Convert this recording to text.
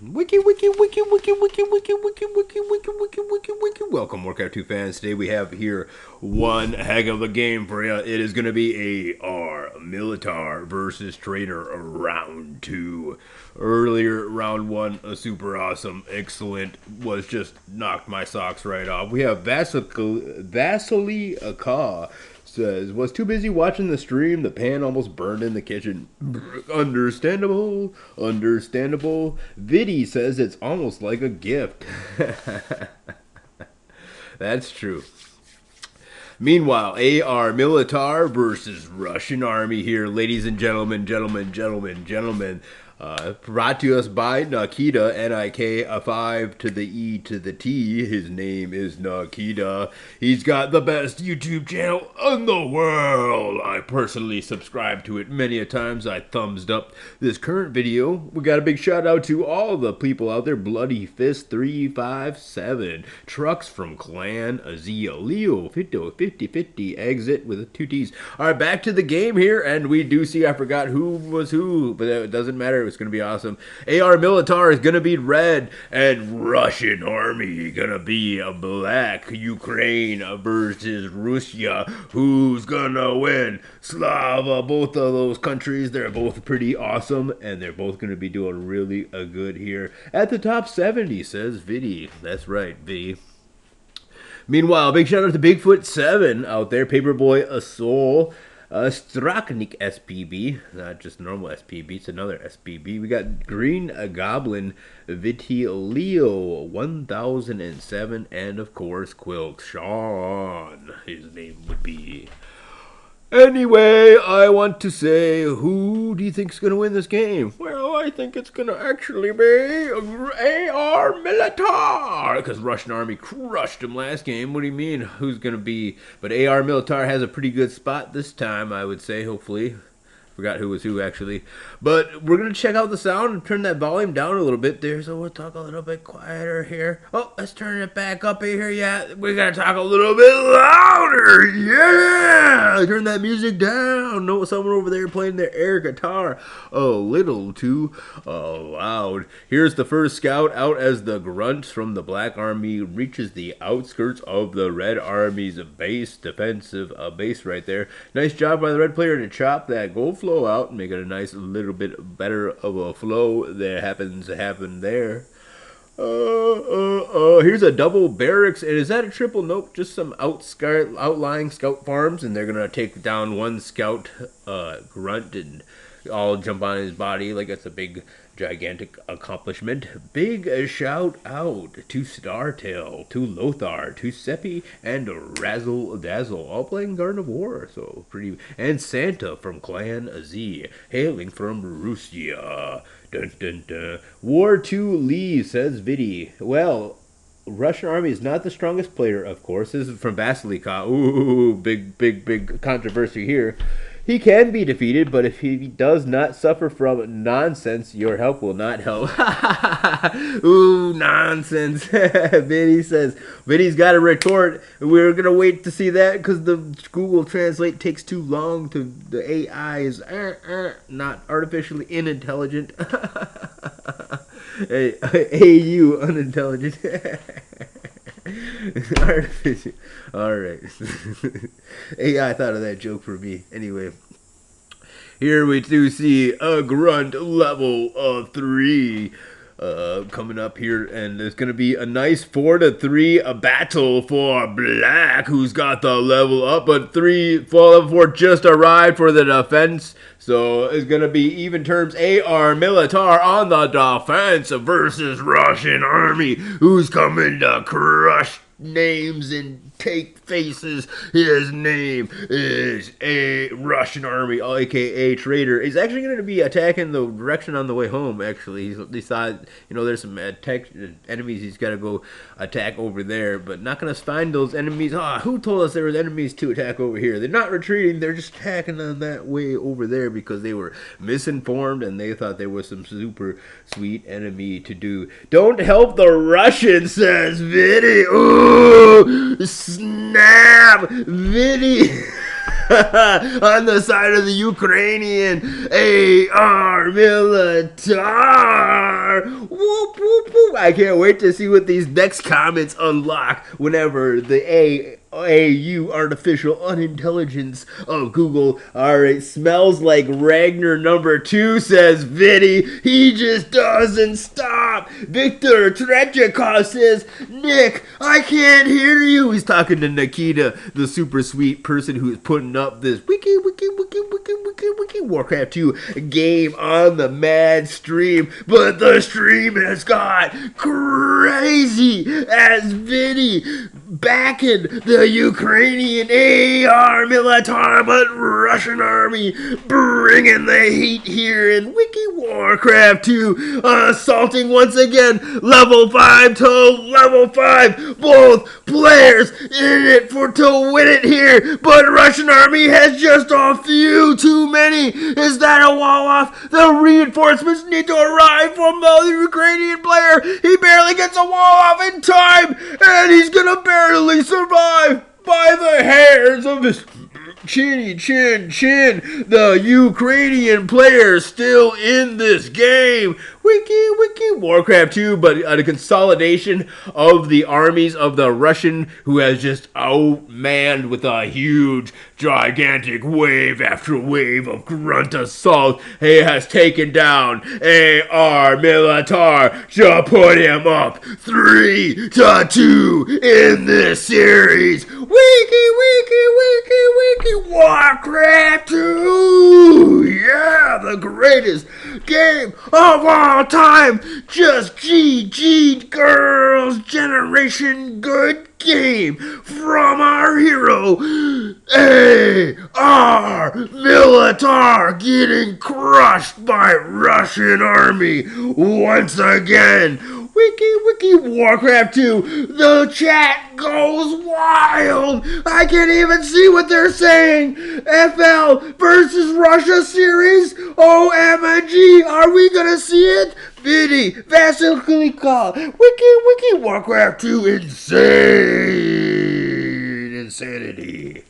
Welcome, Warcraft 2 fans. Today we have here one heck of a game for you. It is going to be a armilitar versus trader round 2. Earlier, round 1, a super awesome, excellent, was just knocked my socks right off. We have Vasily Aka. Says, was too busy watching the stream, the pan almost burned in the kitchen. Understandable. Viddy says it's almost like a gift. That's true. Meanwhile, armilitar versus Russian army here, ladies and gentlemen. Brought to us by Nikita, N-I-K, a 5 to the E to the T. His name is Nikita. He's got the best YouTube channel in the world. I personally subscribe to it many a times. I thumbs up this current video. We got a big shout out to all the people out there. Bloody Fist 357, Trucks from Clan Azia, Leo 50 exit with 2 T's. All right, back to the game here, and we do see, I forgot who was who, but it doesn't matter. It's going to be awesome. Armilitar is going to be red, and Russian army going to be a black. Ukraine versus Russia. Who's going to win? Slava, both of those countries, they're both pretty awesome, and they're both going to be doing really good here. At the top 70, says Viddy. That's right, Viddy. Meanwhile, big shout out to Bigfoot7 out there. Paperboy a soul. Straknik SPB, not just normal SPB, it's another SPB. We got Green Goblin, Leo 1007, and of course Quilk Sean, his name would be. Anyway, I want to say, who do you think's going to win this game? Well, I think it's going to actually be armilitar, because Russian army crushed him last game. What do you mean, who's going to be? But armilitar has a pretty good spot this time, I would say, hopefully. Forgot who was who, actually. But we're going to check out the sound and turn that volume down a little bit there, so we'll talk a little bit quieter here. Oh, let's turn it back up here. Yeah, we got to talk a little bit louder. Yeah! Turn that music down. No, someone over there playing their air guitar a little too loud. Here's the first scout out as the grunts from the Black Army reaches the outskirts of the Red Army's base, defensive base right there. Nice job by the red player to chop that gold flow out and make it a nice little bit better of a flow that happens to happen there. Here's a double barracks, and is that a triple? Nope, just some outlying scout farms, and they're gonna take down one scout grunt and all jump on his body like it's a big gigantic accomplishment. Big shout out to Startail, to Lothar, to Seppi, and Razzle Dazzle, all playing Garden of War, so pretty. And Santa from Clan Z, hailing from Russia. Dun dun dun. War 2 Lee, says Viddy. Well, Russian army is not the strongest player, of course. This is from Vasilika. Ooh, big controversy here. He can be defeated, but if he does not suffer from nonsense, your help will not help. Ooh, nonsense. Vinny says. Vinny's got a retort. We're going to wait to see that because the Google Translate takes too long. The AI is not artificially unintelligent. AU unintelligent. Artificial. Alright. AI thought of that joke for me. Anyway. Here we do see a grunt level 3 coming up here, and there's going to be a nice 4-3 a battle for black, who's got the level up, but level 4 just arrived for the defense. So it's going to be even terms. Armilitar on the defense versus Russian army, who's coming to crush names and take faces. His name is a Russian army, aka Trader. He's actually going to be attacking the direction on the way home. Actually, he's decided, there's some enemies he's got to go attack over there, but not going to find those enemies. Who told us there was enemies to attack over here? They're not retreating, they're just attacking on that way over there because they were misinformed and they thought there was some super sweet enemy to do. Don't help the Russians, says Viddy. Ooh, snap, Viddy. On the side of the Ukrainian armilitar. Whoop, I can't wait to see what these next comments unlock whenever the AU artificial unintelligence of Google. Alright, smells like Ragnar number 2, says Vinny. He just doesn't stop. Victor Trechikov says, Nick, I can't hear you. He's talking to Nikita, the super sweet person who's putting up this wiki Warcraft 2 game on the mad stream. But the stream has got crazy as Vinny backing the Ukrainian armilitar but Russian army, bringing the heat here in Wiki Warcraft 2, assaulting once again level 5 to level 5, both players in it to win it here, but Russian army has just a few too many. Is that a wall off? The reinforcements need to arrive from the Ukrainian player. He barely gets a wall off in time, and he's gonna barely survive by the hairs of his chinny chin. The Ukrainian player still in this game. Wiki Warcraft 2, but a consolidation of the armies of the Russian, who has just outmanned with a huge, gigantic wave after wave of grunt assault. He has taken down armilitar to put him up 3-2 in this series. Wiki Warcraft 2! Yeah, the greatest game of all time. Just GG girls generation good game from our hero armilitar getting crushed by Russian army once again. Wiki Warcraft 2, the chat goes wild. I can't even see what they're saying. FL versus Russia series. OMG, are we gonna see it? Vinny, Vasilika, Wiki Warcraft 2, insanity.